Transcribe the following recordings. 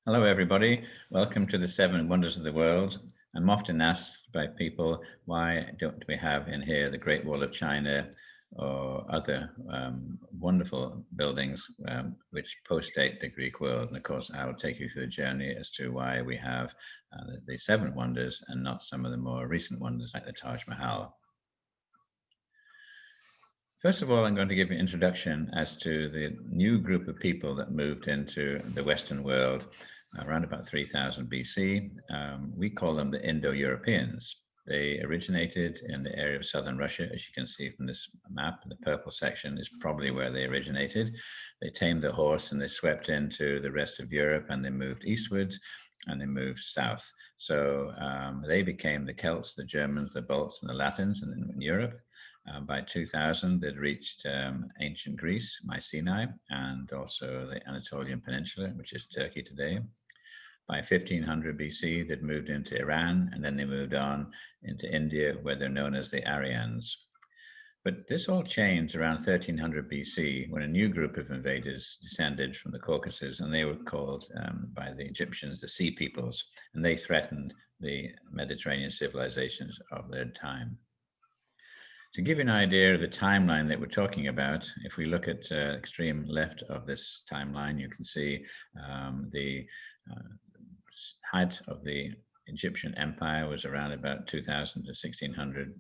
Hello, everybody. Welcome to the Seven Wonders of the World. I'm often asked by people, why don't we have in here the Great Wall of China or other wonderful buildings which postdate the Greek world? And of course, I will take you through the journey as to why we have the Seven Wonders and not some of the more recent wonders like the Taj Mahal. First of all, I'm going to give you an introduction as to the new group of people that moved into the Western world around about 3000 BC. We call them the Indo-Europeans. They originated in the area of southern Russia, as you can see from this map. The purple section is probably where they originated. They tamed the horse and they swept into the rest of Europe, and they moved eastwards and they moved south. So they became the Celts, the Germans, the Balts, and the Latins in Europe. By 2000, they'd reached ancient Greece, Mycenae, and also the Anatolian Peninsula, which is Turkey today. By 1500 BC, they'd moved into Iran, and then they moved on into India, where they're known as the Aryans. But this all changed around 1300 BC, when a new group of invaders descended from the Caucasus, and they were called by the Egyptians the Sea Peoples, and they threatened the Mediterranean civilizations of their time. To give you an idea of the timeline that we're talking about, if we look at extreme left of this timeline, you can see the height of the Egyptian Empire was around about 2000 to 1600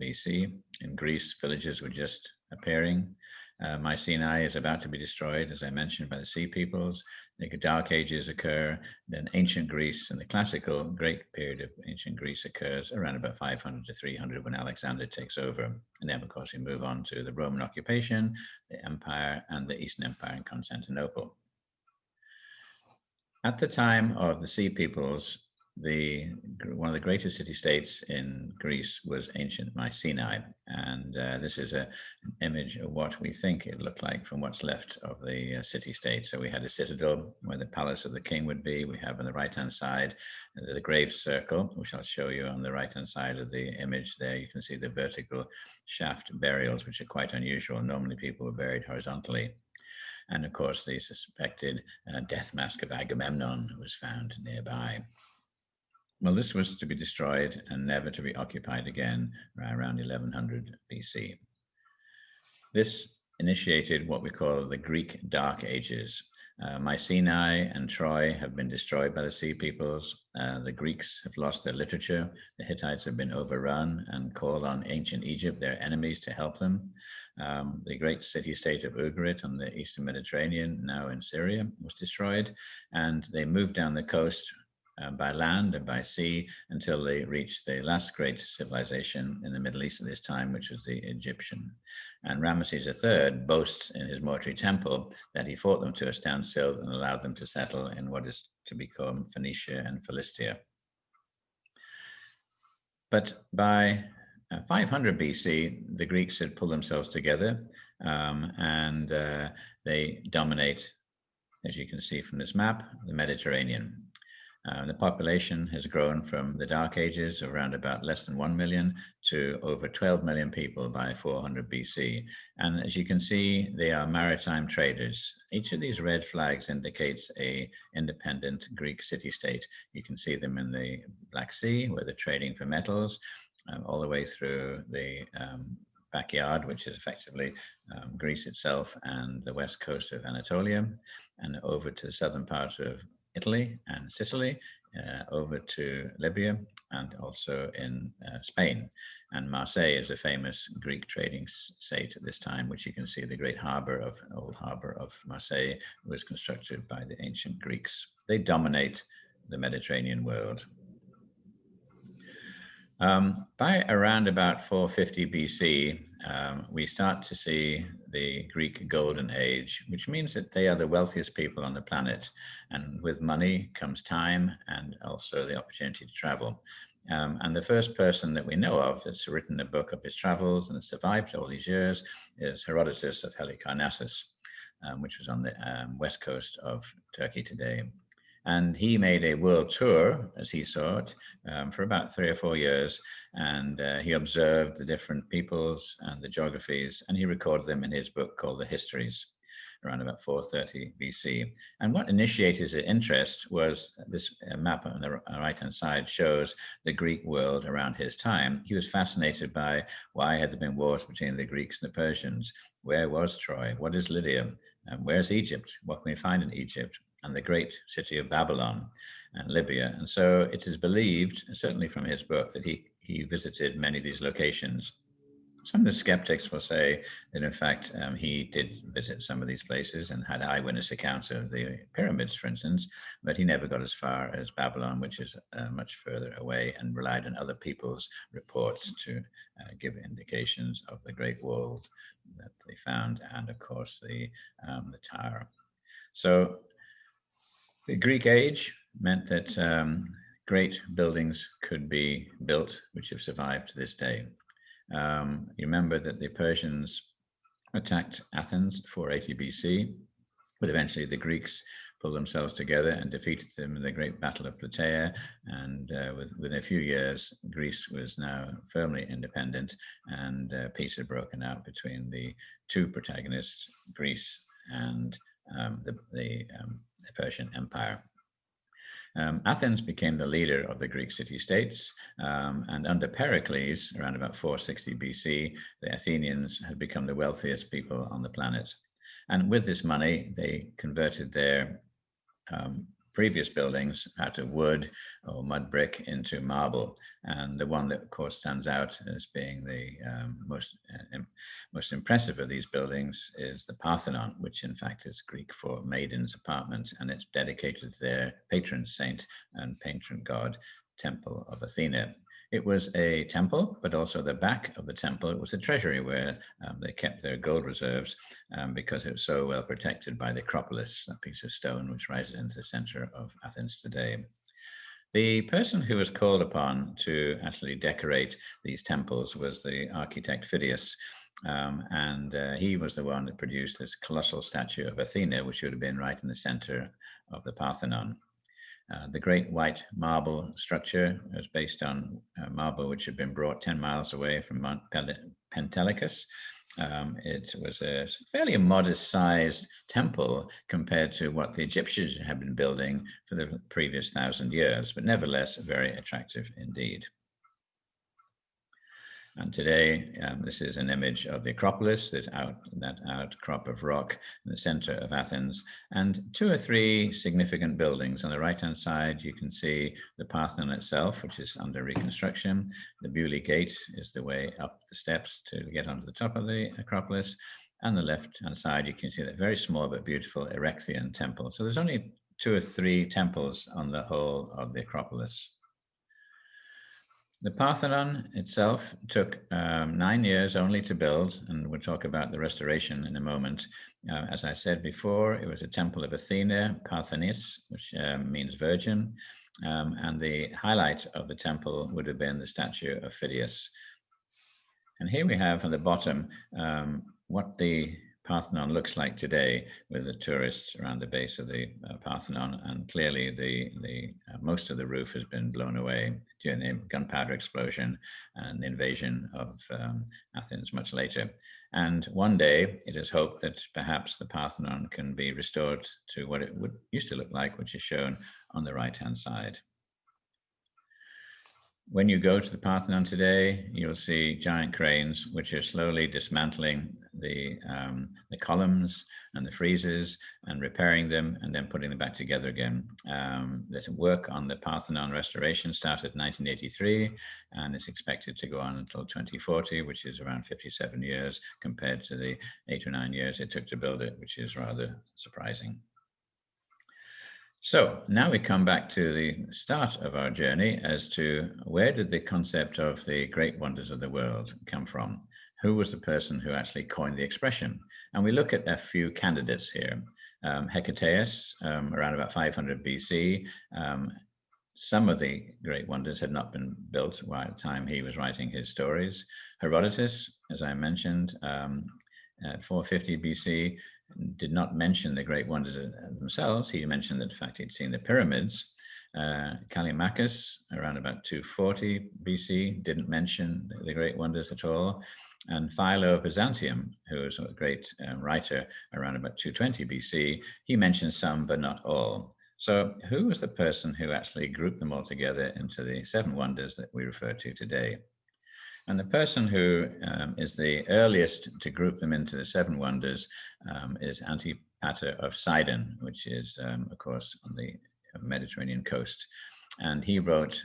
BC. In Greece, villages were just appearing. Mycenae is about to be destroyed, as I mentioned, by the Sea Peoples. The Dark Ages occur. Then ancient Greece and the classical great period of ancient Greece occurs around about 500 to 300 when Alexander takes over. And then, of course, we move on to the Roman occupation, the Empire, and the Eastern Empire in Constantinople. At the time of the Sea Peoples, one of the greatest city-states in Greece was ancient Mycenae, and this is an image of what we think it looked like from what's left of the city-state. So we had a citadel where the palace of the king would be. We have on the right-hand side the grave circle, which I'll show you on the right-hand side of the image there. You can see the vertical shaft burials, which are quite unusual. Normally people were buried horizontally. And of course, the suspected death mask of Agamemnon was found nearby. Well, this was to be destroyed and never to be occupied again around 1100 BC. This initiated what we call the Greek Dark Ages. Mycenae and Troy have been destroyed by the Sea Peoples. The Greeks have lost their literature. The Hittites have been overrun and called on ancient Egypt, their enemies, to help them. The great city-state of Ugarit on the Eastern Mediterranean, now in Syria, was destroyed, and they moved down the coast by land and by sea until they reached the last great civilization in the Middle East at this time, which was the Egyptian. And Ramesses III boasts in his mortuary temple that he fought them to a standstill and allowed them to settle in what is to become Phoenicia and Philistia. But by 500 BC, the Greeks had pulled themselves together and they dominate, as you can see from this map, the Mediterranean. The population has grown from the Dark Ages of around about less than 1 million to over 12 million people by 400 BC. And as you can see, they are maritime traders. Each of these red flags indicates an independent Greek city-state. You can see them in the Black Sea, where they're trading for metals, all the way through the backyard, which is effectively Greece itself and the west coast of Anatolia, and over to the southern part of Italy and Sicily, over to Libya, and also in Spain. And Marseille is a famous Greek trading state at this time, which you can see the great old harbor of Marseille was constructed by the ancient Greeks. They dominate the Mediterranean world. By around about 450 BC, we start to see the Greek Golden Age, which means that they are the wealthiest people on the planet. And with money comes time and also the opportunity to travel. And the first person that we know of that's written a book of his travels and survived all these years is Herodotus of Halicarnassus, which was on the west coast of Turkey today. And he made a world tour, as he saw it, for about 3 or 4 years. And he observed the different peoples and the geographies, and he recorded them in his book called The Histories. around about 430 BC. And what initiated his interest was this map on the right-hand side shows the Greek world around his time. He was fascinated by why had there been wars between the Greeks and the Persians? Where was Troy? What is Lydia? Where's Egypt? What can we find in Egypt? And the great city of Babylon and Libya. And so it is believed, certainly from his book, that he visited many of these locations. Some of the skeptics will say that, in fact, he did visit some of these places and had eyewitness accounts of the pyramids, for instance, but he never got as far as Babylon, which is much further away, and relied on other people's reports to give indications of the Great Wall that they found, and of course the tower. So the Greek age meant that great buildings could be built, which have survived to this day. You remember that the Persians attacked Athens 480 BC, but eventually the Greeks pulled themselves together and defeated them in the Great Battle of Plataea. And within a few years, Greece was now firmly independent, and peace had broken out between the two protagonists, Greece and the Persian Empire. Athens became the leader of the Greek city-states, and under Pericles, around about 460 BC, the Athenians had become the wealthiest people on the planet. And with this money, they converted their previous buildings out of wood or mud brick into marble. And the one that, of course, stands out as being the most impressive of these buildings is the Parthenon, which in fact is Greek for maiden's apartment, and it's dedicated to their patron saint and patron god, Temple of Athena. It was a temple, but also the back of the temple, it was a treasury where they kept their gold reserves because it was so well protected by the Acropolis, that piece of stone which rises into the center of Athens today. The person who was called upon to actually decorate these temples was the architect Phidias, and he was the one that produced this colossal statue of Athena, which would have been right in the center of the Parthenon. The great white marble structure was based on marble which had been brought 10 miles away from Mount Pentelicus. It was a fairly modest sized temple compared to what the Egyptians had been building for the previous 1,000 years, but nevertheless very attractive indeed. And today, this is an image of the Acropolis, that outcrop of rock in the center of Athens, and 2 or 3 significant buildings. On the right-hand side, you can see the Parthenon itself, which is under reconstruction. The Beaulieu Gate is the way up the steps to get onto the top of the Acropolis. And the left-hand side, you can see that very small but beautiful Erechtheian temple. So there's only 2 or 3 temples on the whole of the Acropolis. The Parthenon itself took 9 years only to build, and we'll talk about the restoration in a moment. As I said before, it was a temple of Athena, Parthenis, which means virgin, and the highlight of the temple would have been the statue of Phidias. And here we have on the bottom what the Parthenon looks like today, with the tourists around the base of the Parthenon, and clearly the most of the roof has been blown away during the gunpowder explosion and the invasion of Athens much later. And one day it is hoped that perhaps the Parthenon can be restored to what it used to look like, which is shown on the right-hand side. When you go to the Parthenon today, you'll see giant cranes which are slowly dismantling the columns and the friezes and repairing them and then putting them back together again. There's work on the Parthenon restoration started in 1983, and it's expected to go on until 2040, which is around 57 years compared to the 8 or 9 years it took to build it, which is rather surprising. So now we come back to the start of our journey as to where did the concept of the great wonders of the world come from? Who was the person who actually coined the expression? And we look at a few candidates here. Hecataeus, around about 500 BC. Some of the great wonders had not been built while the time he was writing his stories. Herodotus, as I mentioned, at 450 BC, did not mention the great wonders themselves. He mentioned that, in fact, he'd seen the pyramids. Callimachus, around about 240 BC, didn't mention the great wonders at all. And Philo of Byzantium, who was a great writer around about 220 BC, he mentions some, but not all. So who was the person who actually grouped them all together into the seven wonders that we refer to today? And the person who is the earliest to group them into the seven wonders is Antipater of Sidon, which is, of course, on the Mediterranean coast. And he wrote,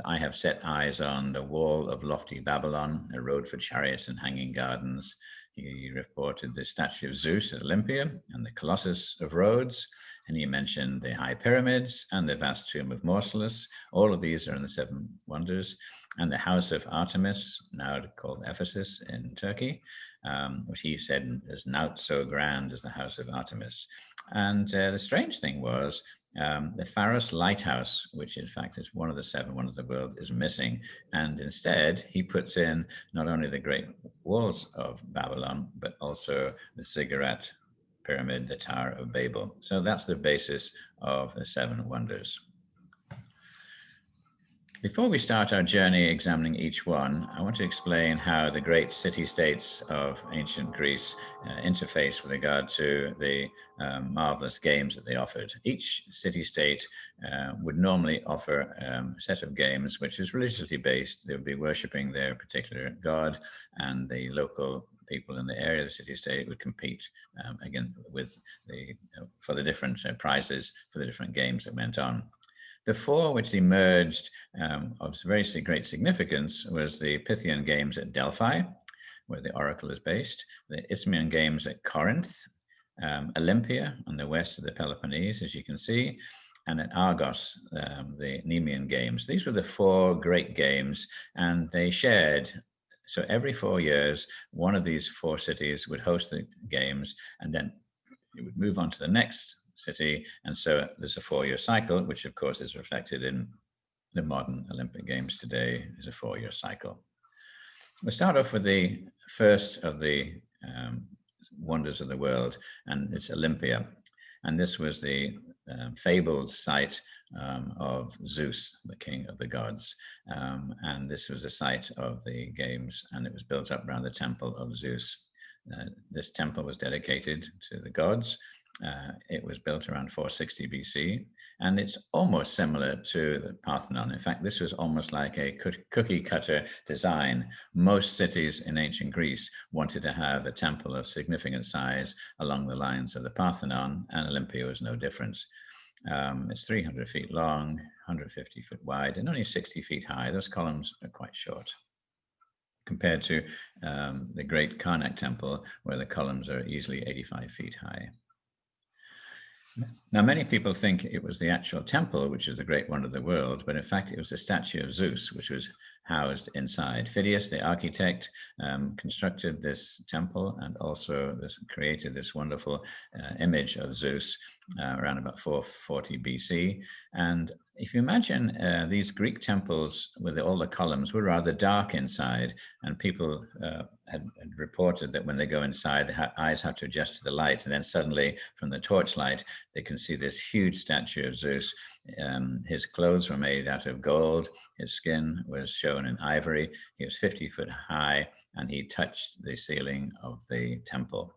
I have set eyes on the wall of lofty Babylon, a road for chariots and hanging gardens. He reported the statue of Zeus at Olympia and the Colossus of Rhodes. And he mentioned the high pyramids and the vast tomb of Mausolus. All of these are in the seven wonders. And the house of Artemis, now called Ephesus in Turkey, which he said is not so grand as the house of Artemis. And the strange thing was the Pharos lighthouse, which in fact is one of the seven wonders of the world, is missing. And instead, he puts in not only the great walls of Babylon, but also the ziggurat pyramid, the Tower of Babel. So that's the basis of the seven wonders. Before we start our journey examining each one, I want to explain how the great city-states of ancient Greece interface with regard to the marvelous games that they offered. Each city-state would normally offer a set of games which is religiously based. They would be worshipping their particular god, and the local people in the area of the city-state would compete again with for the different prizes for the different games that went on. The four which emerged of very great significance was the Pythian games at Delphi, where the oracle is based, the Isthmian games at Corinth, Olympia on the west of the Peloponnese, as you can see, and at Argos, the Nemean games. These were the four great games, and they shared. So every 4 years, one of these four cities would host the games, and then it would move on to the next city. And so there's a 4-year cycle, which of course is reflected in the modern Olympic Games today, is a 4-year cycle. We'll start off with the first of the wonders of the world, and it's Olympia. And this was the fabled site of Zeus, the king of the gods. And this was the site of the games, and it was built up around the temple of Zeus. This temple was dedicated to the gods. It was built around 460 BC, and it's almost similar to the Parthenon. In fact, this was almost like a cookie cutter design. Most cities in ancient Greece wanted to have a temple of significant size along the lines of the Parthenon, and Olympia was no different. It's 300 feet long, 150 foot wide, and only 60 feet high. Those columns are quite short compared to the great Karnak temple, where the columns are easily 85 feet high. Now, many people think it was the actual temple, which is the great wonder of the world, but in fact, it was the statue of Zeus, which was housed inside. Phidias, the architect, constructed this temple and also created this wonderful image of Zeus around about 440 BC. And if you imagine these Greek temples with all the columns were rather dark inside, and people had reported that when they go inside, their eyes have to adjust to the light, and then suddenly from the torchlight, they can see this huge statue of Zeus. His clothes were made out of gold. His skin was shown in ivory. He was 50 foot high, and he touched the ceiling of the temple.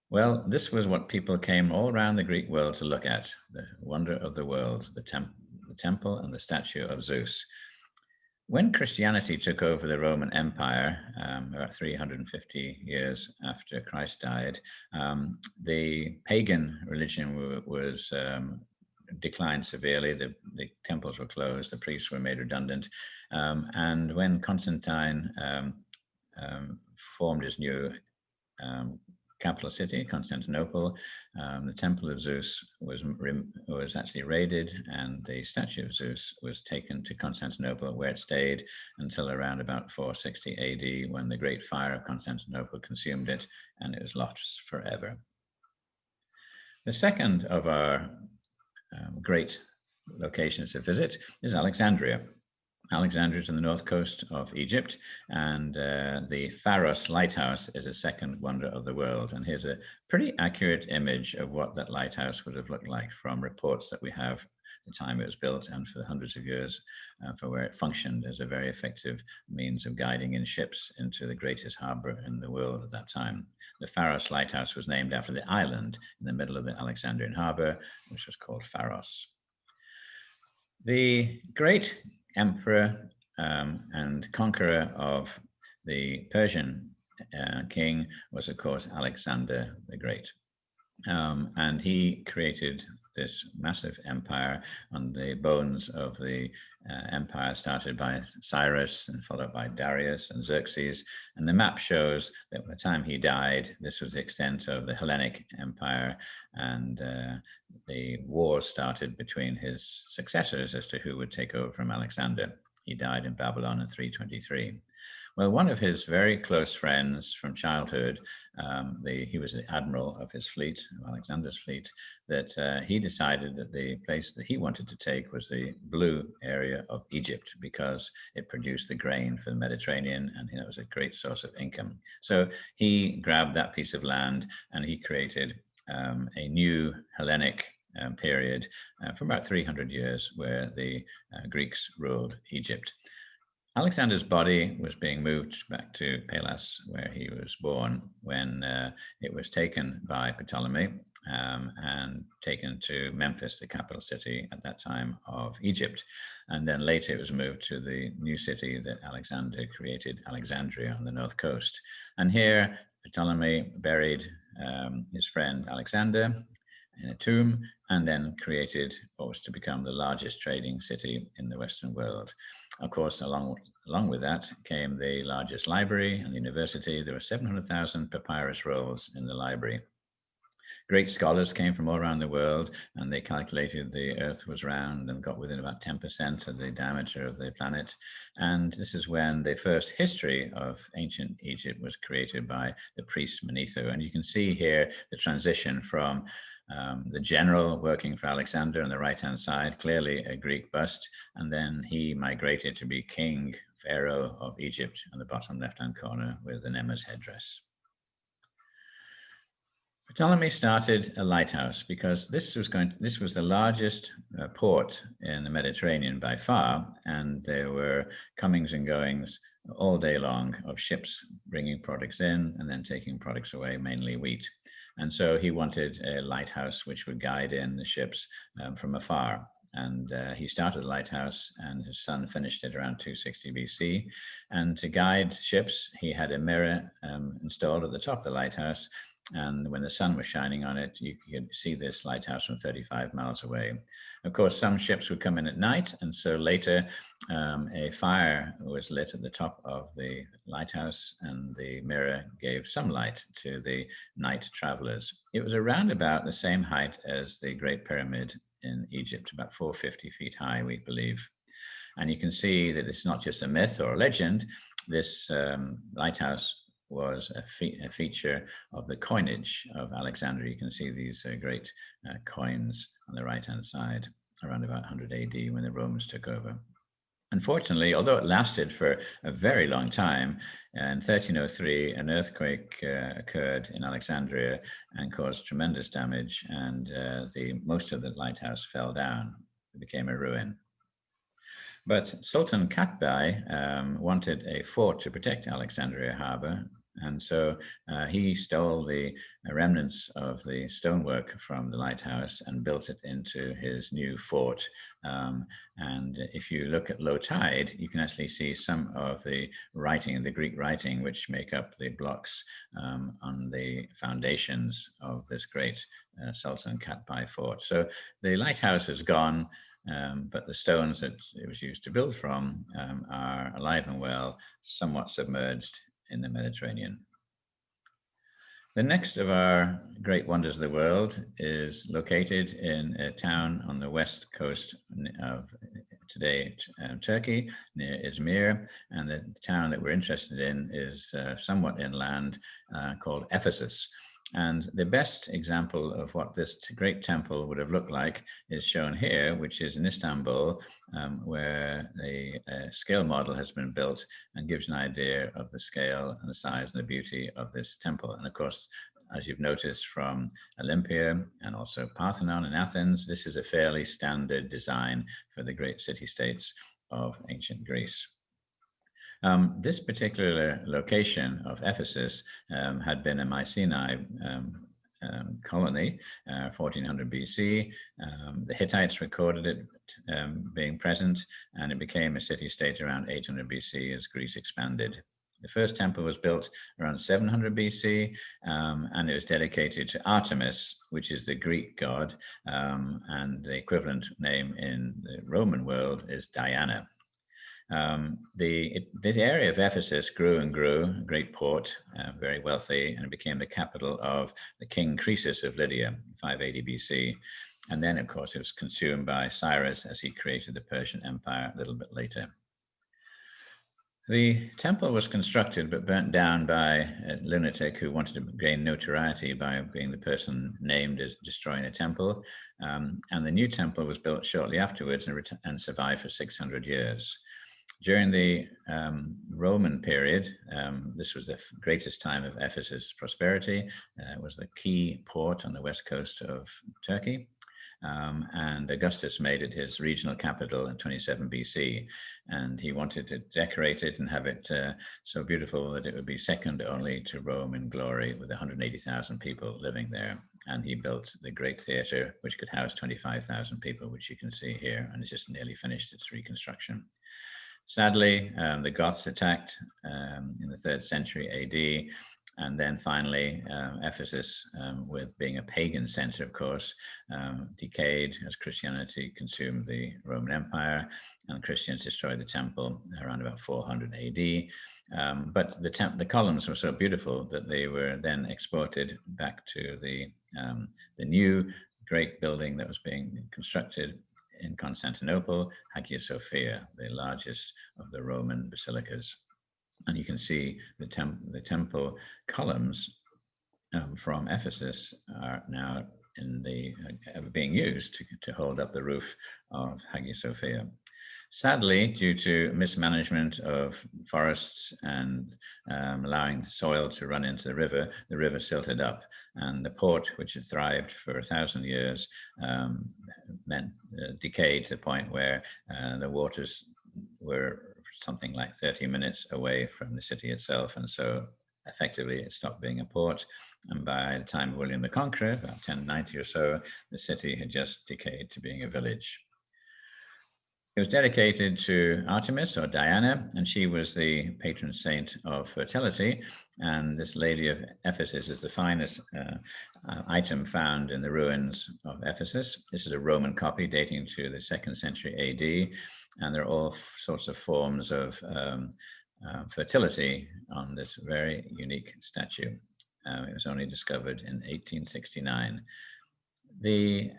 Well, this was what people came all around the Greek world to look at, the wonder of the world, the temple and the statue of Zeus. When Christianity took over the Roman Empire, about 350 years after Christ died, the pagan religion was declined severely. The temples were closed, the priests were made redundant. And when Constantine formed his new capital city, Constantinople, the temple of Zeus was actually raided, and the statue of Zeus was taken to Constantinople, where it stayed until around about 460 AD, when the great fire of Constantinople consumed it, and it was lost forever. The second of our great locations to visit is Alexandria. Alexandria is on the north coast of Egypt, and the Pharos lighthouse is a second wonder of the world. And here's a pretty accurate image of what that lighthouse would have looked like from reports that we have the time it was built and for the hundreds of years for where it functioned as a very effective means of guiding in ships into the greatest harbor in the world at that time. The Pharos lighthouse was named after the island in the middle of the Alexandrian harbor, which was called Pharos. The great emperor and conqueror of the Persian king was, of course, Alexander the Great. And he created this massive empire on the bones of the empire started by Cyrus and followed by Darius and Xerxes. And the map shows that by the time he died, this was the extent of the Hellenic Empire, and the war started between his successors as to who would take over from Alexander. He died in Babylon in 323. Well, one of his very close friends from childhood, he was the admiral of his fleet, of Alexander's fleet, that he decided that the place that he wanted to take was the blue area of Egypt because it produced the grain for the Mediterranean, and it was a great source of income. So he grabbed that piece of land and he created a new Hellenic period for about 300 years where the Greeks ruled Egypt. Alexander's body was being moved back to Pelas, where he was born, when it was taken by Ptolemy and taken to Memphis, the capital city at that time of Egypt. And then later it was moved to the new city that Alexander created, Alexandria, on the north coast. And here Ptolemy buried his friend Alexander in a tomb, and then created what was to become the largest trading city in the Western world. Of course, along with that came the largest library and the university. There were 700,000 papyrus rolls in the library. Great scholars came from all around the world, and they calculated the Earth was round and got within about 10% of the diameter of the planet. And this is when the first history of ancient Egypt was created by the priest Manetho. And you can see here the transition from the general working for Alexander on the right-hand side, clearly a Greek bust, and then he migrated to be king, pharaoh of Egypt on the bottom left-hand corner with the Nemes headdress. Ptolemy started a lighthouse because this was the largest port in the Mediterranean by far, and there were comings and goings all day long of ships bringing products in and then taking products away, mainly wheat. And so he wanted a lighthouse which would guide in the ships from afar. And he started the lighthouse, and his son finished it around 260 BC. And to guide ships, he had a mirror installed at the top of the lighthouse. And when the sun was shining on it, you could see this lighthouse from 35 miles away. Of course, some ships would come in at night, and so later a fire was lit at the top of the lighthouse, and the mirror gave some light to the night travelers. It was around about the same height as the Great Pyramid in Egypt, about 450 feet high, we believe. And you can see that it's not just a myth or a legend. This lighthouse was a feature of the coinage of Alexandria. You can see these great coins on the right-hand side around about 100 AD when the Romans took over. Unfortunately, although it lasted for a very long time, in 1303, an earthquake occurred in Alexandria and caused tremendous damage, and most of the lighthouse fell down. It became a ruin. But Sultan Qutb wanted a fort to protect Alexandria harbor, and so he stole the remnants of the stonework from the lighthouse and built it into his new fort. And if you look at low tide, you can actually see some of the writing, the Greek writing, which make up the blocks on the foundations of this great Sultan Qutb fort. So the lighthouse is gone. But the stones that it was used to build from are alive and well, somewhat submerged in the Mediterranean. The next of our great wonders of the world is located in a town on the west coast of today Turkey, near Izmir, and the town that we're interested in is somewhat inland, called Ephesus. And the best example of what this great temple would have looked like is shown here, which is in Istanbul, where a scale model has been built and gives an idea of the scale and the size and the beauty of this temple. And of course, as you've noticed from Olympia and also Parthenon in Athens, this is a fairly standard design for the great city-states of ancient Greece. This particular location of Ephesus had been a Mycenae colony, 1400 BC. The Hittites recorded it being present, and it became a city-state around 800 BC as Greece expanded. The first temple was built around 700 BC, and it was dedicated to Artemis, which is the Greek god, and the equivalent name in the Roman world is Diana. This area of Ephesus grew and grew, a great port, very wealthy, and it became the capital of the king Croesus of Lydia, 580 BC. And then, of course, it was consumed by Cyrus as he created the Persian Empire a little bit later. The temple was constructed but burnt down by a lunatic who wanted to gain notoriety by being the person named as destroying the temple. And the new temple was built shortly afterwards and survived for 600 years. During the Roman period, this was the greatest time of Ephesus' prosperity. It was the key port on the west coast of Turkey. And Augustus made it his regional capital in 27 BC. And he wanted to decorate it and have it so beautiful that it would be second only to Rome in glory, with 180,000 people living there. And he built the great theater, which could house 25,000 people, which you can see here, and it's just nearly finished its reconstruction. Sadly, the Goths attacked in the 3rd century AD, and then finally Ephesus, with being a pagan center, of course, decayed as Christianity consumed the Roman Empire, and Christians destroyed the temple around about 400 AD. But the columns were so beautiful that they were then exported back to the new great building that was being constructed in Constantinople, Hagia Sophia, the largest of the Roman basilicas. And you can see the temple columns from Ephesus are now being used to hold up the roof of Hagia Sophia. Sadly, due to mismanagement of forests and allowing soil to run into the river silted up, and the port, which had thrived for 1,000 years, decayed to the point where the waters were something like 30 minutes away from the city itself, and so effectively it stopped being a port. And by the time of William the Conqueror, about 1090 or so, the city had just decayed to being a village. It was dedicated to Artemis, or Diana, and she was the patron saint of fertility. And this lady of Ephesus is the finest item found in the ruins of Ephesus. This is a Roman copy dating to the 2nd century AD, and there are all sorts of forms of fertility on this very unique statue. It was only discovered in 1869. The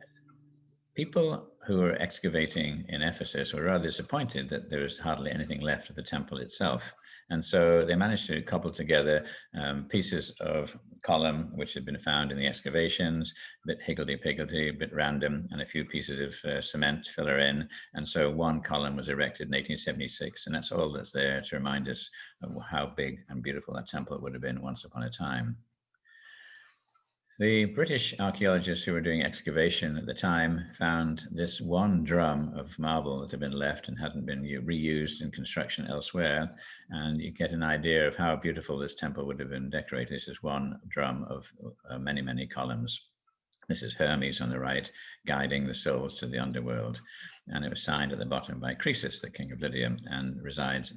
people who were excavating in Ephesus were rather disappointed that there was hardly anything left of the temple itself. And so they managed to cobble together pieces of column which had been found in the excavations, a bit higgledy-piggledy, a bit random, and a few pieces of cement to fill her in. And so one column was erected in 1876, and that's all that's there to remind us of how big and beautiful that temple would have been once upon a time. The British archaeologists who were doing excavation at the time found this one drum of marble that had been left and hadn't been reused in construction elsewhere. And you get an idea of how beautiful this temple would have been decorated. This is one drum of many, many columns. This is Hermes on the right, guiding the souls to the underworld. And it was signed at the bottom by Croesus, the king of Lydia, and resides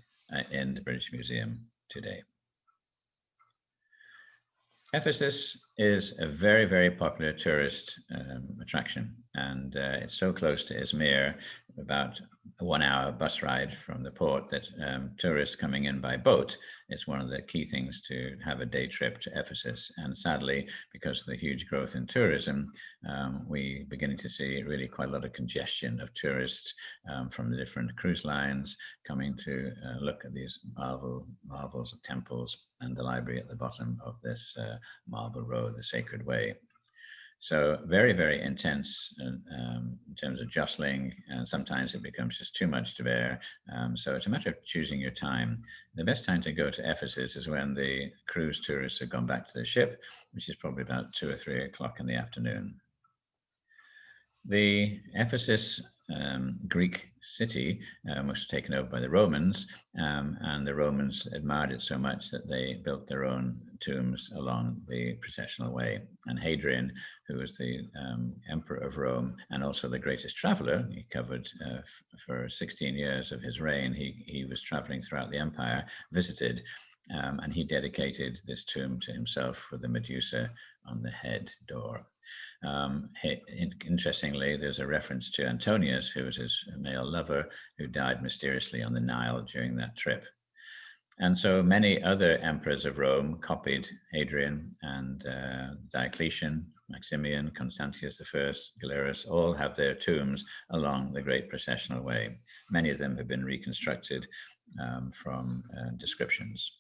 in the British Museum today. Ephesus is a very, very popular tourist attraction, and it's so close to Izmir, about a 1-hour bus ride from the port, that tourists coming in by boat, it's one of the key things to have a day trip to Ephesus. And sadly, because of the huge growth in tourism, we're beginning to see really quite a lot of congestion of tourists from the different cruise lines coming to look at these marvels of temples and the library at the bottom of this marble road, the Sacred Way. So very, very intense in terms of jostling, and sometimes it becomes just too much to bear. So it's a matter of choosing your time. The best time to go to Ephesus is when the cruise tourists have gone back to the ship, which is probably about 2 or 3 o'clock in the afternoon. The Ephesus Greek city was taken over by the Romans, and the Romans admired it so much that they built their own tombs along the processional way. And Hadrian, who was the emperor of Rome and also the greatest traveler, he covered for 16 years of his reign, he was traveling throughout the empire, visited, and he dedicated this tomb to himself with the Medusa on the head door. Interestingly, there's a reference to Antonius, who was his male lover, who died mysteriously on the Nile during that trip. And so many other emperors of Rome copied Hadrian, and Diocletian, Maximian, Constantius I, Galerius, all have their tombs along the great processional way. Many of them have been reconstructed from descriptions.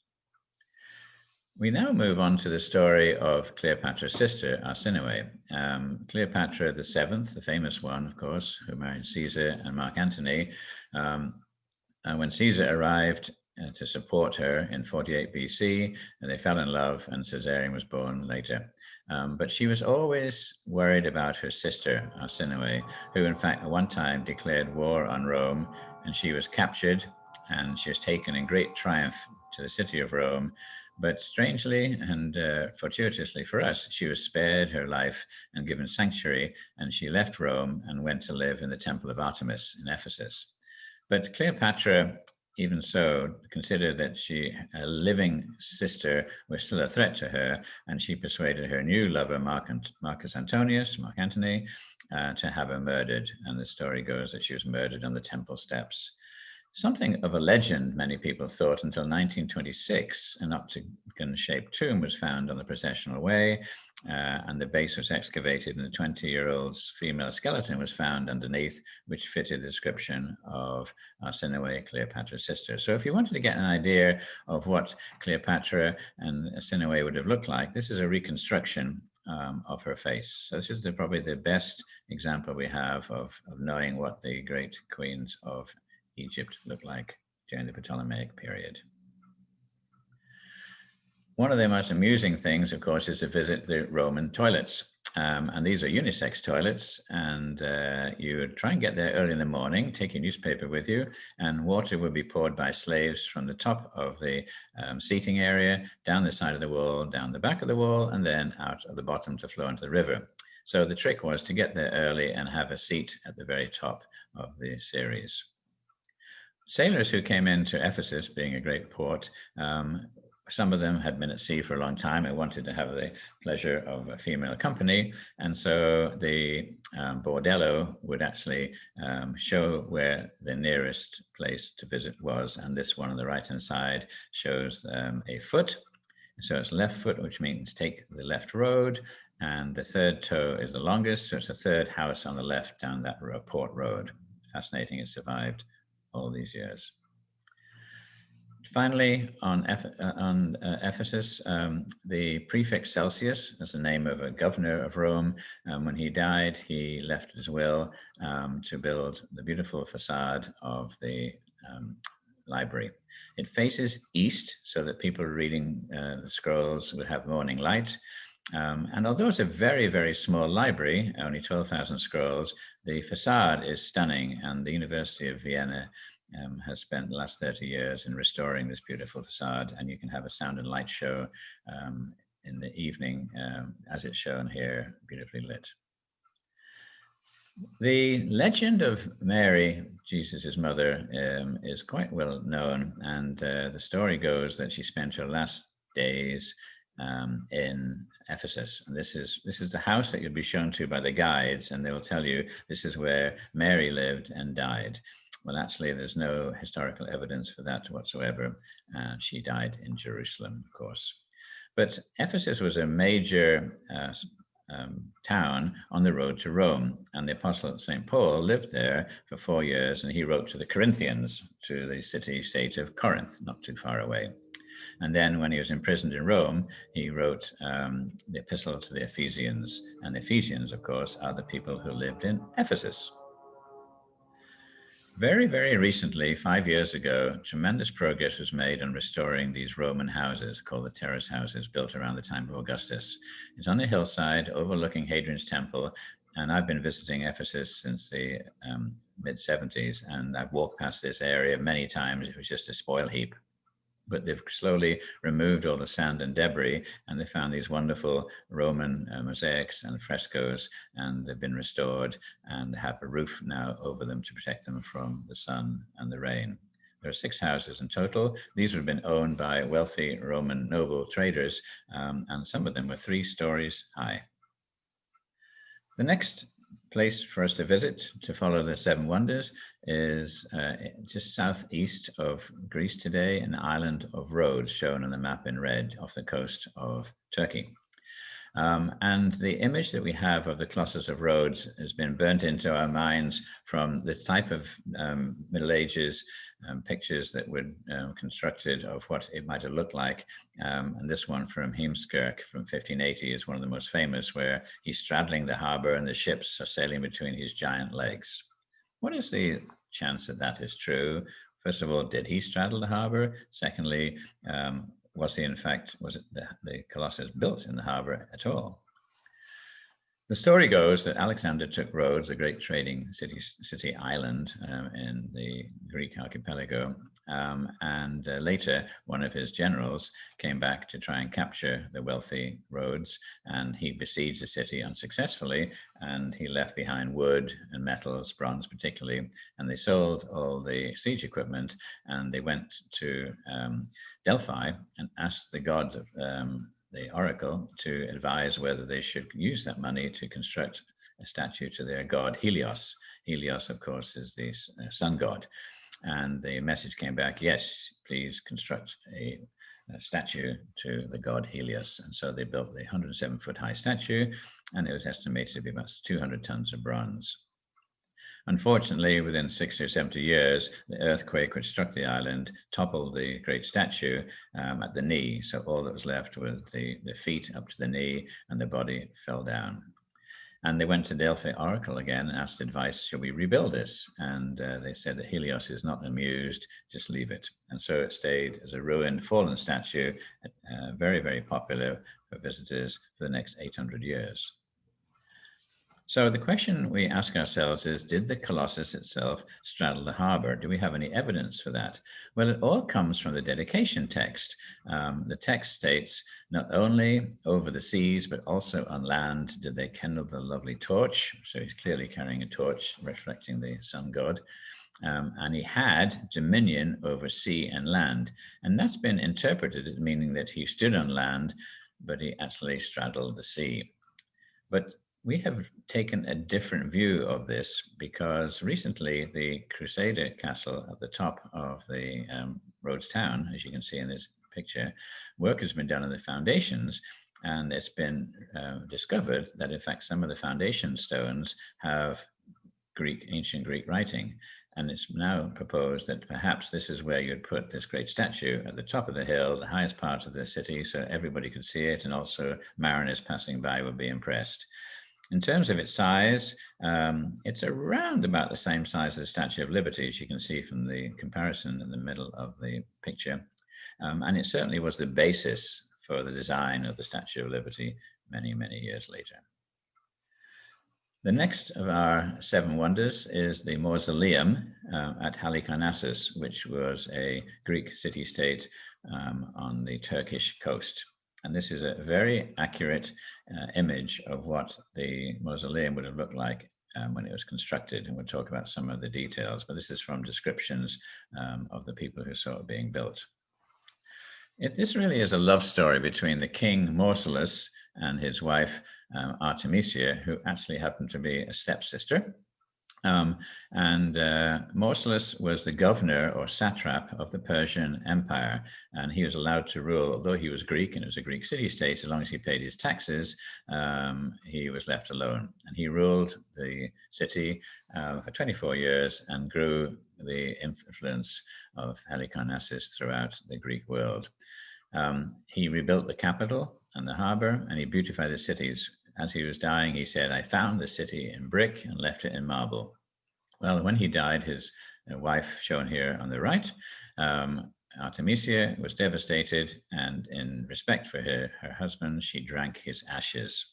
We now move on to the story of Cleopatra's sister, Arsinoe. Cleopatra the Seventh, the famous one, of course, who married Caesar and Mark Antony. When Caesar arrived to support her in 48 BC, they fell in love, and Caesarion was born later. But she was always worried about her sister, Arsinoe, who in fact at one time declared war on Rome, and she was captured, and she was taken in great triumph to the city of Rome. But strangely and fortuitously for us, she was spared her life and given sanctuary, and she left Rome and went to live in the Temple of Artemis in Ephesus. But Cleopatra, even so, considered that a living sister was still a threat to her, and she persuaded her new lover, Mark Antony, to have her murdered. And the story goes that she was murdered on the temple steps. Something of a legend, many people thought, until 1926. An octagon-shaped tomb was found on the processional way, and the base was excavated, and a 20-year-old's female skeleton was found underneath, which fitted the description of Arsinoe, Cleopatra's sister. So if you wanted to get an idea of what Cleopatra and Arsinoe would have looked like, this is a reconstruction of her face. So this is probably the best example we have of knowing what the great queens of Egypt looked like during the Ptolemaic period. One of the most amusing things, of course, is to visit the Roman toilets. And these are unisex toilets, and you would try and get there early in the morning, take your newspaper with you, and water would be poured by slaves from the top of the seating area, down the side of the wall, down the back of the wall, and then out of the bottom to flow into the river. So the trick was to get there early and have a seat at the very top of the series. Sailors who came into Ephesus, being a great port, some of them had been at sea for a long time and wanted to have the pleasure of a female company. And so the bordello would actually show where the nearest place to visit was. And this one on the right-hand side shows a foot. So it's left foot, which means take the left road. And the third toe is the longest. So it's the third house on the left down that port road. Fascinating, it survived all these years. Finally, on Ephesus, the prefect Celsius, that's the name of a governor of Rome. When he died, he left his will to build the beautiful facade of the library. It faces east so that people reading the scrolls would have morning light. And although it's a very, very small library, only 12,000 scrolls, the facade is stunning, and the University of Vienna has spent the last 30 years in restoring this beautiful facade, and you can have a sound and light show in the evening, as it's shown here, beautifully lit. The legend of Mary, Jesus's mother, is quite well known, and the story goes that she spent her last days in Ephesus. And this is the house that you'll be shown to by the guides, and they will tell you this is where Mary lived and died. Well, actually, there's no historical evidence for that whatsoever. She died in Jerusalem, of course. But Ephesus was a major town on the road to Rome, and the Apostle St. Paul lived there for 4 years, and he wrote to the Corinthians, to the city-state of Corinth, not too far away. And then when he was imprisoned in Rome, he wrote the epistle to the Ephesians. And the Ephesians, of course, are the people who lived in Ephesus. Very, very recently, 5 years ago, tremendous progress was made on restoring these Roman houses called the terrace houses built around the time of Augustus. It's on a hillside overlooking Hadrian's temple, and I've been visiting Ephesus since the mid-70s, and I've walked past this area many times. It was just a spoil heap. But they've slowly removed all the sand and debris, and they found these wonderful Roman mosaics and frescoes, and they've been restored and have a roof now over them to protect them from the sun and the rain. There are 6 houses in total. These have been owned by wealthy Roman noble traders, and some of them were 3 stories high. The next place for us to visit to follow the 7 wonders is just southeast of Greece today, an island of Rhodes shown on the map in red off the coast of Turkey. And the image that we have of the Colossus of Rhodes has been burnt into our minds from the type of Middle Ages pictures that were constructed of what it might have looked like. And this one from Heemskerk from 1580 is one of the most famous, where he's straddling the harbor and the ships are sailing between his giant legs. What is the chance that that is true? First of all, did he straddle the harbor? Secondly, was it the Colossus built in the harbor at all? The story goes that Alexander took Rhodes, a great trading city island in the Greek archipelago, and later one of his generals came back to try and capture the wealthy Rhodes, and he besieged the city unsuccessfully, and he left behind wood and metals, bronze particularly, and they sold all the siege equipment, and they went to Delphi and asked the god of the oracle to advise whether they should use that money to construct a statue to their god Helios. Helios, of course, is the sun god. And the message came back, yes, please construct a statue to the god Helios. And so they built the 107-foot high statue, and it was estimated to be about 200 tons of bronze. Unfortunately, within 60 or 70 years, the earthquake which struck the island toppled the great statue at the knee. So all that was left was the feet up to the knee, and the body fell down. And they went to Delphi Oracle again and asked advice, should we rebuild this? And they said that Helios is not amused, just leave it. And so it stayed as a ruined, fallen statue, very, very popular for visitors for the next 800 years. So the question we ask ourselves is, did the Colossus itself straddle the harbor? Do we have any evidence for that? Well, it all comes from the dedication text. The text states, not only over the seas, but also on land did they kindle the lovely torch. So he's clearly carrying a torch reflecting the sun god. And he had dominion over sea and land. And that's been interpreted as meaning that he stood on land, but he actually straddled the sea. But we have taken a different view of this, because recently the Crusader castle at the top of the Rhodes town, as you can see in this picture, work has been done on the foundations, and it's been discovered that in fact some of the foundation stones have ancient Greek writing. And it's now proposed that perhaps this is where you'd put this great statue at the top of the hill, the highest part of the city, so everybody could see it, and also mariners passing by would be impressed. In terms of its size, it's around about the same size as the Statue of Liberty, as you can see from the comparison in the middle of the picture. And it certainly was the basis for the design of the Statue of Liberty many, many years later. The next of our 7 wonders is the mausoleum at Halikarnassus, which was a Greek city-state on the Turkish coast. And this is a very accurate image of what the mausoleum would have looked like when it was constructed. And we'll talk about some of the details, but this is from descriptions of the people who saw it being built. This really is a love story between the king Mausolus and his wife Artemisia, who actually happened to be a stepsister. Mausolus was the governor or satrap of the Persian Empire, and he was allowed to rule, although he was Greek and it was a Greek city-state, as long as he paid his taxes, he was left alone. And he ruled the city for 24 years and grew the influence of Halikarnassus throughout the Greek world. He rebuilt the capital and the harbor, and he beautified the cities. As he was dying, he said, "I found the city in brick and left it in marble." Well, when he died, his wife, shown here on the right, Artemisia, was devastated, and in respect for her husband, she drank his ashes.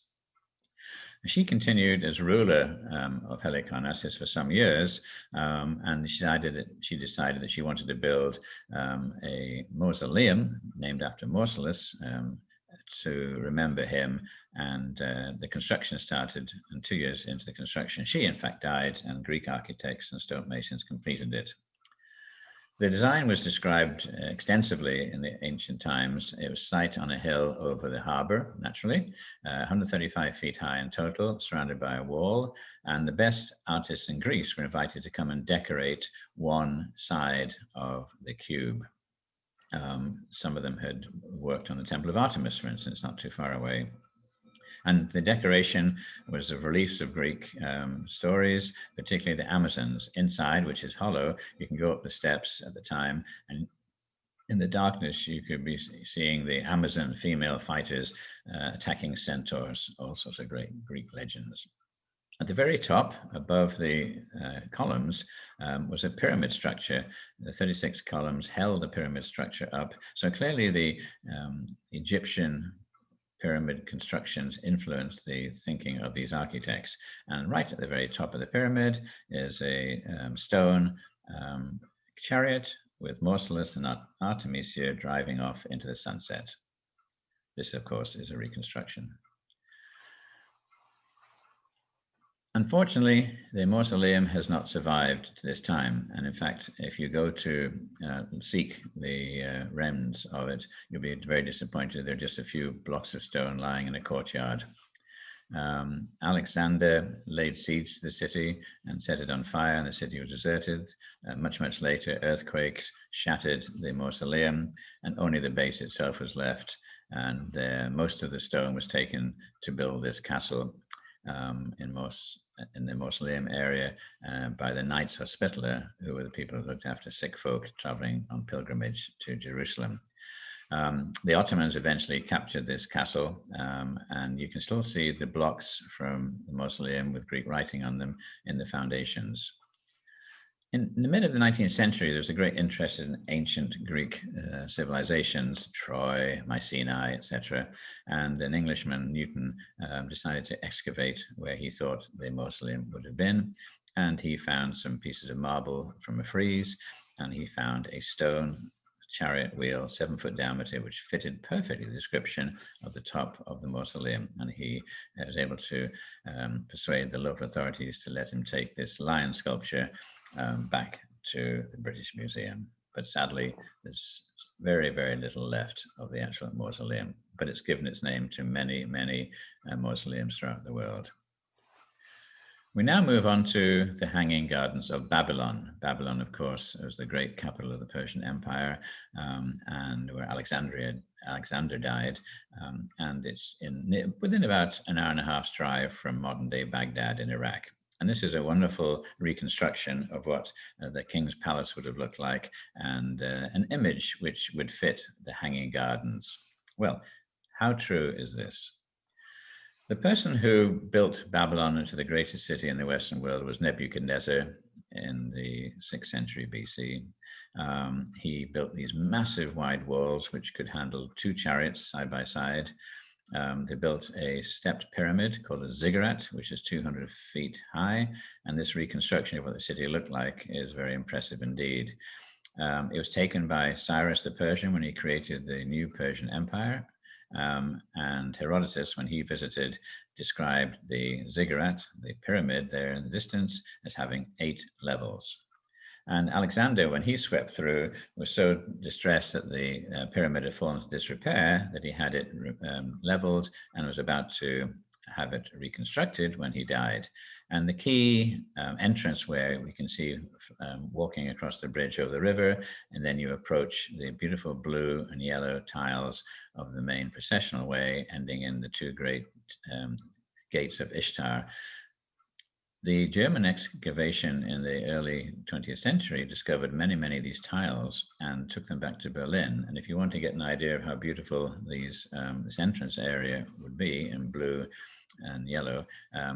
She continued as ruler of Halicarnassus for some years, and she decided that she wanted to build a mausoleum named after Mausolus to remember him. And the construction started, and 2 years into the construction, she in fact died, and Greek architects and stonemasons completed it. The design was described extensively in the ancient times. It was site on a hill over the harbor, naturally, 135 feet high in total, surrounded by a wall. And the best artists in Greece were invited to come and decorate one side of the cube. Some of them had worked on the Temple of Artemis, for instance, not too far away. And the decoration was of reliefs of Greek stories, particularly the Amazons. Inside, which is hollow, you can go up the steps at the time, and in the darkness, you could be seeing the Amazon female fighters attacking centaurs, all sorts of great Greek legends. At the very top, above the columns, was a pyramid structure. The 36 columns held the pyramid structure up. So clearly the Egyptian pyramid constructions influenced the thinking of these architects. And right at the very top of the pyramid is a stone chariot with Mausolus and Artemisia driving off into the sunset. This, of course, is a reconstruction. Unfortunately, the mausoleum has not survived to this time. And in fact, if you go to seek the remnants of it, you'll be very disappointed. There are just a few blocks of stone lying in a courtyard. Alexander laid siege to the city and set it on fire, and the city was deserted. Much later, earthquakes shattered the mausoleum, and only the base itself was left. And most of the stone was taken to build this castle in the mausoleum area by the Knights Hospitaller, who were the people who looked after sick folk traveling on pilgrimage to Jerusalem. The Ottomans eventually captured this castle, and you can still see the blocks from the mausoleum with Greek writing on them in the foundations. In the mid of the 19th century, there's a great interest in ancient Greek civilizations, Troy, Mycenae, etc. And an Englishman, Newton, decided to excavate where he thought the mausoleum would have been. And he found some pieces of marble from a frieze, and he found a stone chariot wheel, 7-foot diameter, which fitted perfectly the description of the top of the mausoleum. And he was able to persuade the local authorities to let him take this lion sculpture back to the British Museum. But sadly, there's very, very little left of the actual mausoleum, but it's given its name to many, many mausoleums throughout the world. We now move on to the Hanging Gardens of Babylon. Babylon, of course, was the great capital of the Persian Empire, and where Alexander died. And it's within about an hour and a half's drive from modern-day Baghdad in Iraq. And this is a wonderful reconstruction of what the king's palace would have looked like, and an image which would fit the Hanging Gardens. Well, how true is this? The person who built Babylon into the greatest city in the Western world was Nebuchadnezzar in the 6th century BC. He built these massive wide walls which could handle 2 chariots side by side. They built a stepped pyramid called a ziggurat, which is 200 feet high. And this reconstruction of what the city looked like is very impressive indeed. It was taken by Cyrus the Persian when he created the new Persian Empire. And Herodotus, when he visited, described the ziggurat, the pyramid there in the distance, as having 8 levels. And Alexander, when he swept through, was so distressed that the pyramid had fallen into disrepair that he had it leveled and was about to have it reconstructed when he died. And the key entrance where we can see walking across the bridge over the river, and then you approach the beautiful blue and yellow tiles of the main processional way, ending in the 2 great gates of Ishtar. The German excavation in the early 20th century discovered many, many of these tiles and took them back to Berlin. And if you want to get an idea of how beautiful this entrance area would be in blue and yellow,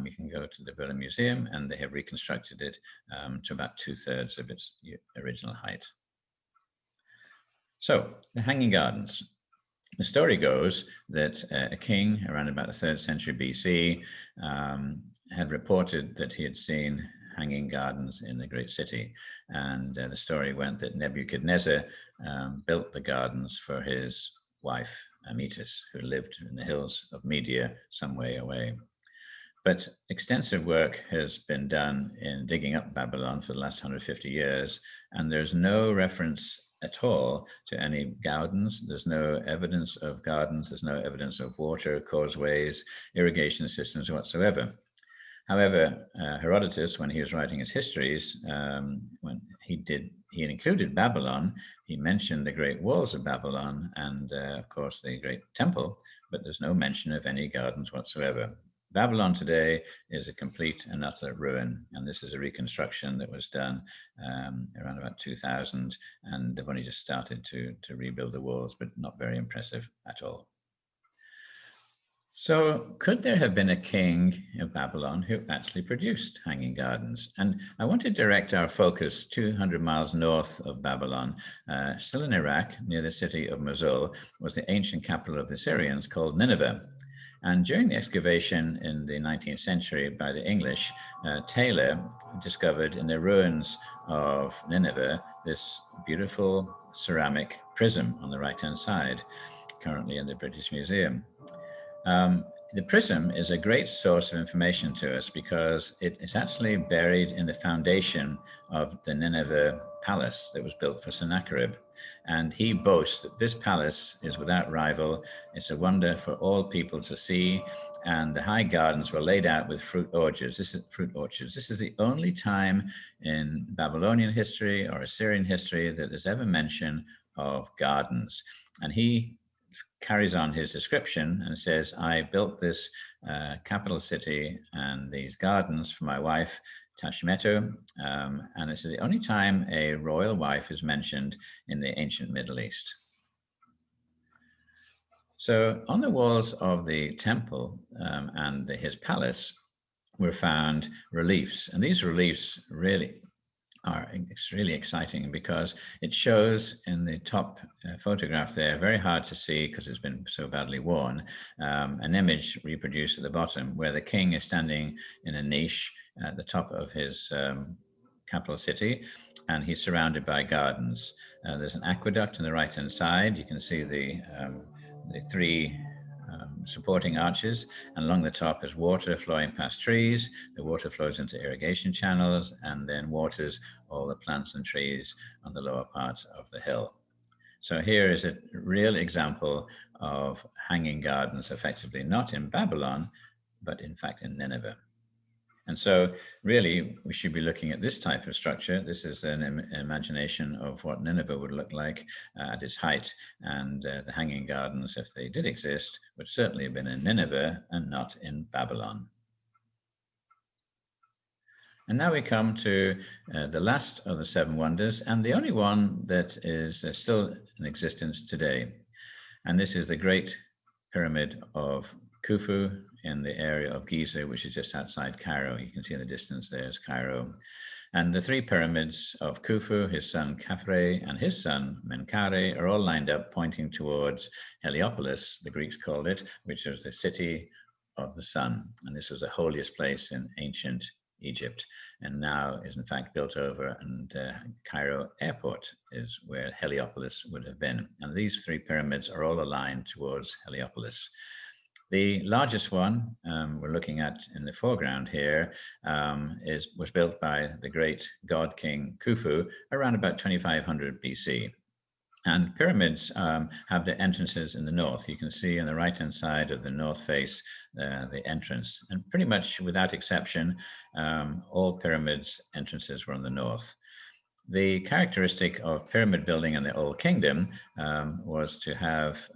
you can go to the Berlin Museum, and they have reconstructed it to about 2/3 of its original height. So, the Hanging Gardens. The story goes that a king around about the 3rd century BC had reported that he had seen hanging gardens in the great city. And the story went that Nebuchadnezzar built the gardens for his wife, Amytis, who lived in the hills of Media, some way away. But extensive work has been done in digging up Babylon for the last 150 years, and there's no reference at all to any gardens. There's no evidence of gardens. There's no evidence of water, causeways, irrigation systems whatsoever. However, Herodotus, when he was writing his histories, when he included Babylon, he mentioned the great walls of Babylon and, of course, the great temple, but there's no mention of any gardens whatsoever. Babylon today is a complete and utter ruin, and this is a reconstruction that was done around about 2000, and they've only just started to rebuild the walls, but not very impressive at all. So, could there have been a king of Babylon who actually produced hanging gardens? And I want to direct our focus 200 miles north of Babylon, still in Iraq, near the city of Mosul, was the ancient capital of the Syrians called Nineveh. And during the excavation in the 19th century by the English, Taylor discovered in the ruins of Nineveh this beautiful ceramic prism on the right-hand side, currently in the British Museum. The prism is a great source of information to us because it is actually buried in the foundation of the Nineveh palace that was built for Sennacherib. And he boasts that this palace is without rival. It's a wonder for all people to see. And the high gardens were laid out with fruit orchards. This is the only time in Babylonian history or Assyrian history that there's ever mention of gardens. And he carries on his description and says, I built this capital city and these gardens for my wife, Tashmetu, and this is the only time a royal wife is mentioned in the ancient Middle East. So on the walls of the temple and his palace were found reliefs, and these reliefs it's really exciting because it shows in the top photograph there, very hard to see because it's been so badly worn, an image reproduced at the bottom where the king is standing in a niche at the top of his capital city, and he's surrounded by gardens. There's an aqueduct on the right-hand side. You can see the three supporting arches, and along the top is water flowing past trees. The water flows into irrigation channels and then waters all the plants and trees on the lower part of the hill. So here is a real example of hanging gardens, effectively not in Babylon, but in fact in Nineveh. And so really, we should be looking at this type of structure. This is an imagination of what Nineveh would look like at its height. And the hanging gardens, if they did exist, would certainly have been in Nineveh and not in Babylon. And now we come to the last of the seven wonders, and the only one that is still in existence today. And this is the Great Pyramid of Khufu in the area of Giza, which is just outside Cairo. You can see in the distance there's Cairo. And the three pyramids of Khufu, his son Khafre, and his son Menkaure are all lined up pointing towards Heliopolis, the Greeks called it, which was the city of the sun. And this was the holiest place in ancient Egypt, and now is in fact built over, and Cairo airport is where Heliopolis would have been. And these three pyramids are all aligned towards Heliopolis. The largest one we're looking at in the foreground here was built by the great god king Khufu around about 2500 BC. And pyramids have the entrances in the north. You can see on the right-hand side of the north face the entrance. And pretty much without exception, all pyramids entrances were on the north. The characteristic of pyramid building in the Old Kingdom was to have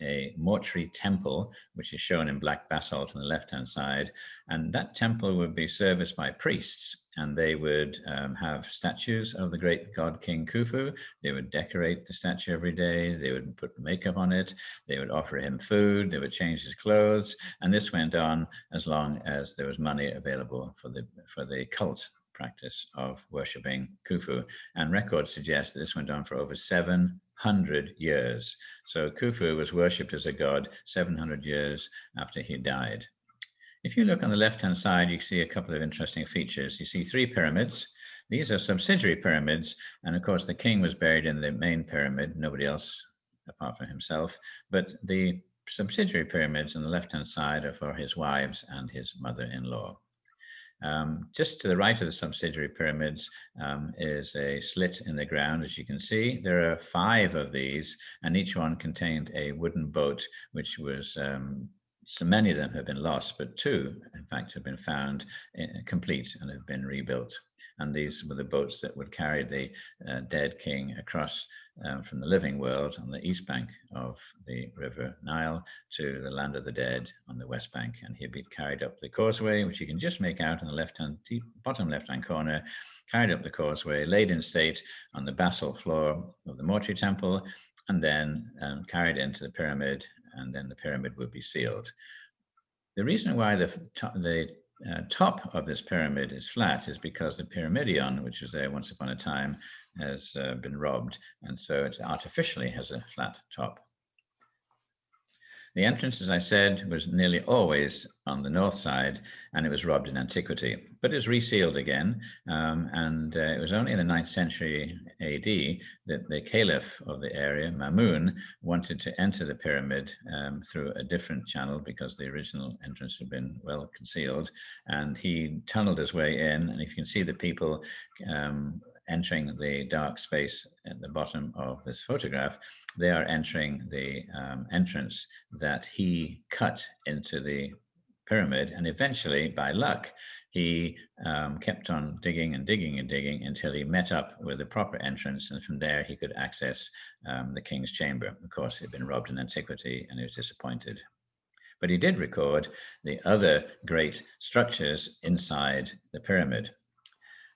a mortuary temple, which is shown in black basalt on the left-hand side. And that temple would be serviced by priests, and they would have statues of the great god King Khufu. They would decorate the statue every day. They would put makeup on it. They would offer him food. They would change his clothes. And this went on as long as there was money available for the cult practice of worshipping Khufu. And records suggest that this went on for over 700 years. So Khufu was worshipped as a god 700 years after he died. If you look on the left-hand side, you see a couple of interesting features. You see 3 pyramids. These are subsidiary pyramids. And of course, the king was buried in the main pyramid, nobody else apart from himself. But the subsidiary pyramids on the left-hand side are for his wives and his mother-in-law. Just to the right of the subsidiary pyramids is a slit in the ground, as you can see. There are 5 of these, and each one contained a wooden boat, which was, so many of them have been lost, but 2, in fact, have been found complete and have been rebuilt. And these were the boats that would carry the dead king across from the living world on the east bank of the River Nile to the land of the dead on the west bank. And he'd be carried up the causeway, which you can just make out in the bottom left-hand corner, carried up the causeway, laid in state on the basalt floor of the mortuary temple, and then carried into the pyramid, and then the pyramid would be sealed. The reason why the top of this pyramid is flat is because the pyramidion, which was there once upon a time, has been robbed, and so it artificially has a flat top. The entrance, as I said, was nearly always on the north side, and it was robbed in antiquity, but it was resealed again. And it was only in the 9th century AD that the caliph of the area, Mamun, wanted to enter the pyramid through a different channel because the original entrance had been well concealed. And he tunneled his way in, and if you can see the people entering the dark space at the bottom of this photograph, they are entering the entrance that he cut into the pyramid. And eventually, by luck, he kept on digging and digging and digging until he met up with the proper entrance. And from there, he could access the king's chamber. Of course, it had been robbed in antiquity, and he was disappointed. But he did record the other great structures inside the pyramid.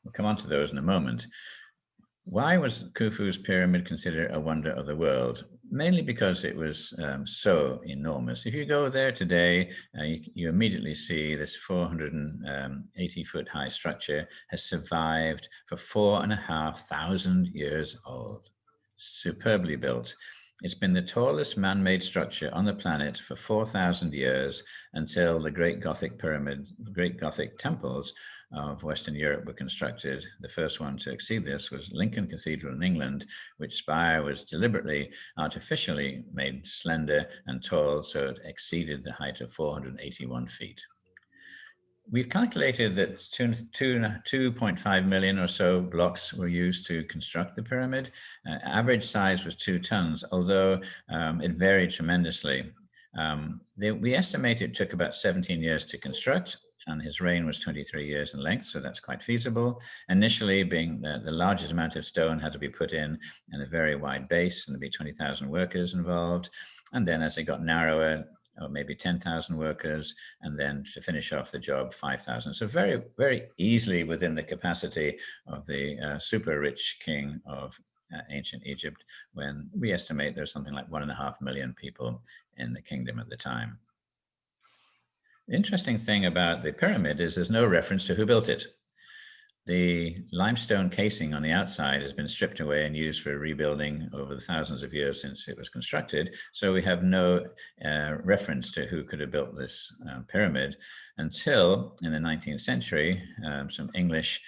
We'll come on to those in a moment. Why was Khufu's pyramid considered a wonder of the world? Mainly because it was so enormous. If you go there today, you immediately see this 480-foot high structure has survived for 4,500 years old. Superbly built. It's been the tallest man-made structure on the planet for 4,000 years until the great Gothic temples of Western Europe were constructed. The first one to exceed this was Lincoln Cathedral in England, which spire was deliberately, artificially made slender and tall, so it exceeded the height of 481 feet. We've calculated that 2.5 million or so blocks were used to construct the pyramid. Average size was 2 tons, although it varied tremendously. We estimate it took about 17 years to construct, and his reign was 23 years in length, so that's quite feasible. Initially, being the largest amount of stone had to be put in a very wide base, and there'd be 20,000 workers involved. And then as it got narrower, or maybe 10,000 workers, and then to finish off the job, 5,000. So very, very easily within the capacity of the super rich king of ancient Egypt, when we estimate there's something like 1.5 million people in the kingdom at the time. The interesting thing about the pyramid is there's no reference to who built it. The limestone casing on the outside has been stripped away and used for rebuilding over the thousands of years since it was constructed. So we have no reference to who could have built this pyramid until in the 19th century, some English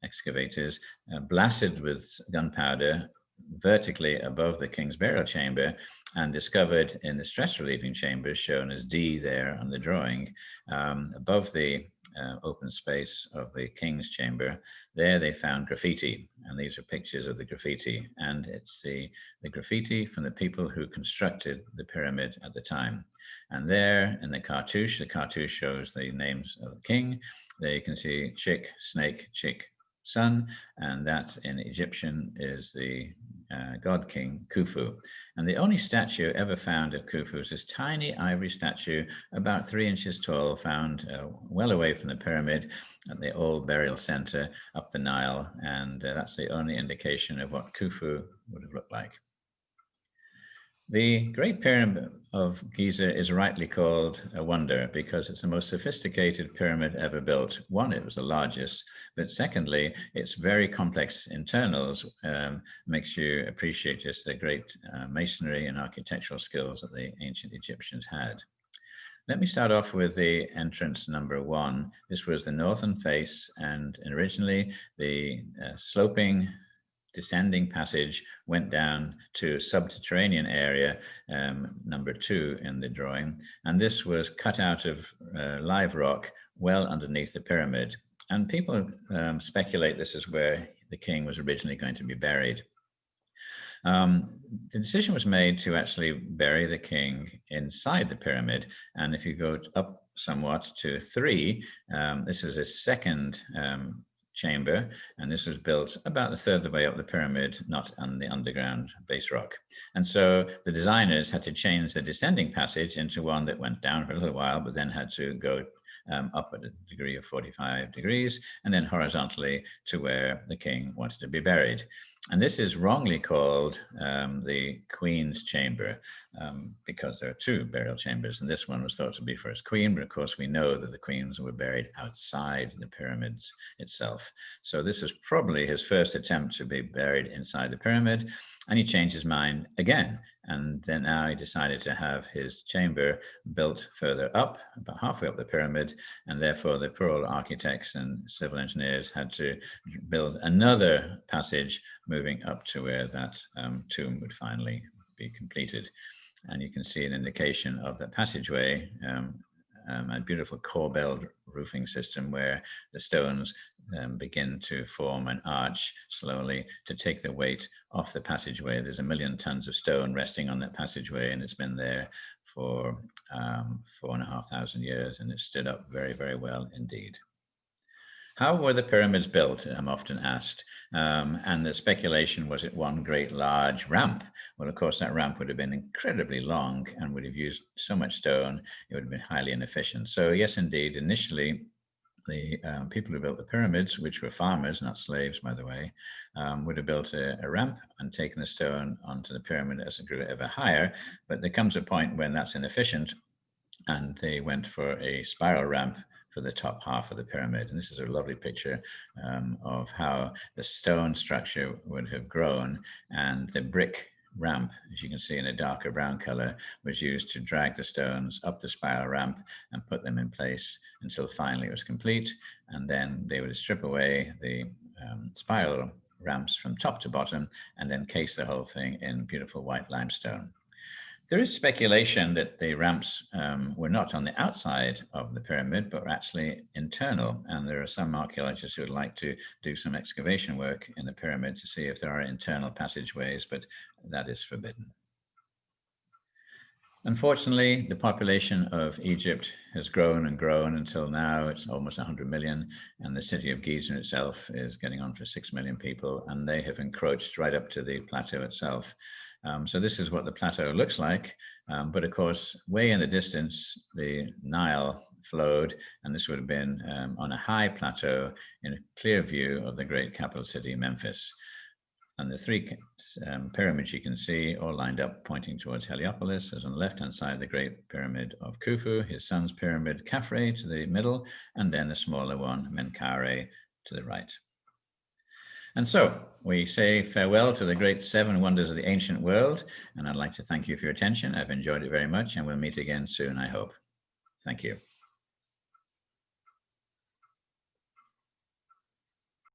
excavators blasted with gunpowder vertically above the king's burial chamber and discovered in the stress relieving chamber, shown as D there on the drawing, above the open space of the king's chamber, there they found graffiti, and these are pictures of the graffiti, and it's the graffiti from the people who constructed the pyramid at the time. And there in the cartouche shows the names of the king. There you can see chick, snake, chick, sun, and that in Egyptian is the god king Khufu. And the only statue ever found of Khufu is this tiny ivory statue, about 3 inches tall, found well away from the pyramid at the old burial center up the Nile. And that's the only indication of what Khufu would have looked like. The Great Pyramid of Giza is rightly called a wonder because it's the most sophisticated pyramid ever built. One, it was the largest, but secondly, its very complex internals makes you appreciate just the great masonry and architectural skills that the ancient Egyptians had. Let me start off with the entrance number 1. This was the northern face, and originally the sloping descending passage went down to subterranean area, number 2 in the drawing. And this was cut out of live rock well underneath the pyramid. And people speculate this is where the king was originally going to be buried. The decision was made to actually bury the king inside the pyramid. And if you go up somewhat to 3, this is a second chamber, and this was built about a third of the way up the pyramid, not on the underground base rock. And so the designers had to change the descending passage into one that went down for a little while, but then had to go up at a degree of 45 degrees, and then horizontally to where the king wanted to be buried. And this is wrongly called the Queen's Chamber because there are 2 burial chambers, and this one was thought to be for his queen, but of course we know that the queens were buried outside the pyramids itself. So this is probably his first attempt to be buried inside the pyramid, and he changed his mind again. And then now he decided to have his chamber built further up, about halfway up the pyramid, and therefore the poor old architects and civil engineers had to build another passage moving up to where that tomb would finally be completed. And you can see an indication of that passageway, a beautiful corbelled roofing system where the stones begin to form an arch slowly to take the weight off the passageway. There's 1 million tons of stone resting on that passageway, and it's been there for 4,500 years, and it stood up very, very well indeed. How were the pyramids built? I'm often asked. And the speculation was it one great large ramp. Well, of course, that ramp would have been incredibly long and would have used so much stone, it would have been highly inefficient. So yes, indeed, initially, the people who built the pyramids, which were farmers, not slaves, by the way, would have built a ramp and taken the stone onto the pyramid as it grew ever higher. But there comes a point when that's inefficient, and they went for a spiral ramp for the top half of the pyramid. And this is a lovely picture of how the stone structure would have grown, and the brick ramp, as you can see in a darker brown color, was used to drag the stones up the spiral ramp and put them in place until finally it was complete. And then they would strip away the spiral ramps from top to bottom and then case the whole thing in beautiful white limestone. There is speculation that the ramps were not on the outside of the pyramid, but were actually internal. And there are some archaeologists who would like to do some excavation work in the pyramid to see if there are internal passageways, but that is forbidden. Unfortunately, the population of Egypt has grown and grown until now it's almost 100 million, and the city of Giza itself is getting on for 6 million people, and they have encroached right up to the plateau itself. So this is what the plateau looks like, but of course, way in the distance, the Nile flowed, and this would have been on a high plateau in a clear view of the great capital city, Memphis. And the 3 pyramids you can see all lined up pointing towards Heliopolis. There's on the left-hand side the Great Pyramid of Khufu, his son's pyramid Khafre to the middle, and then the smaller one, Menkaure, to the right. And so we say farewell to the great 7 wonders of the ancient world. And I'd like to thank you for your attention. I've enjoyed it very much, and we'll meet again soon, I hope. Thank you.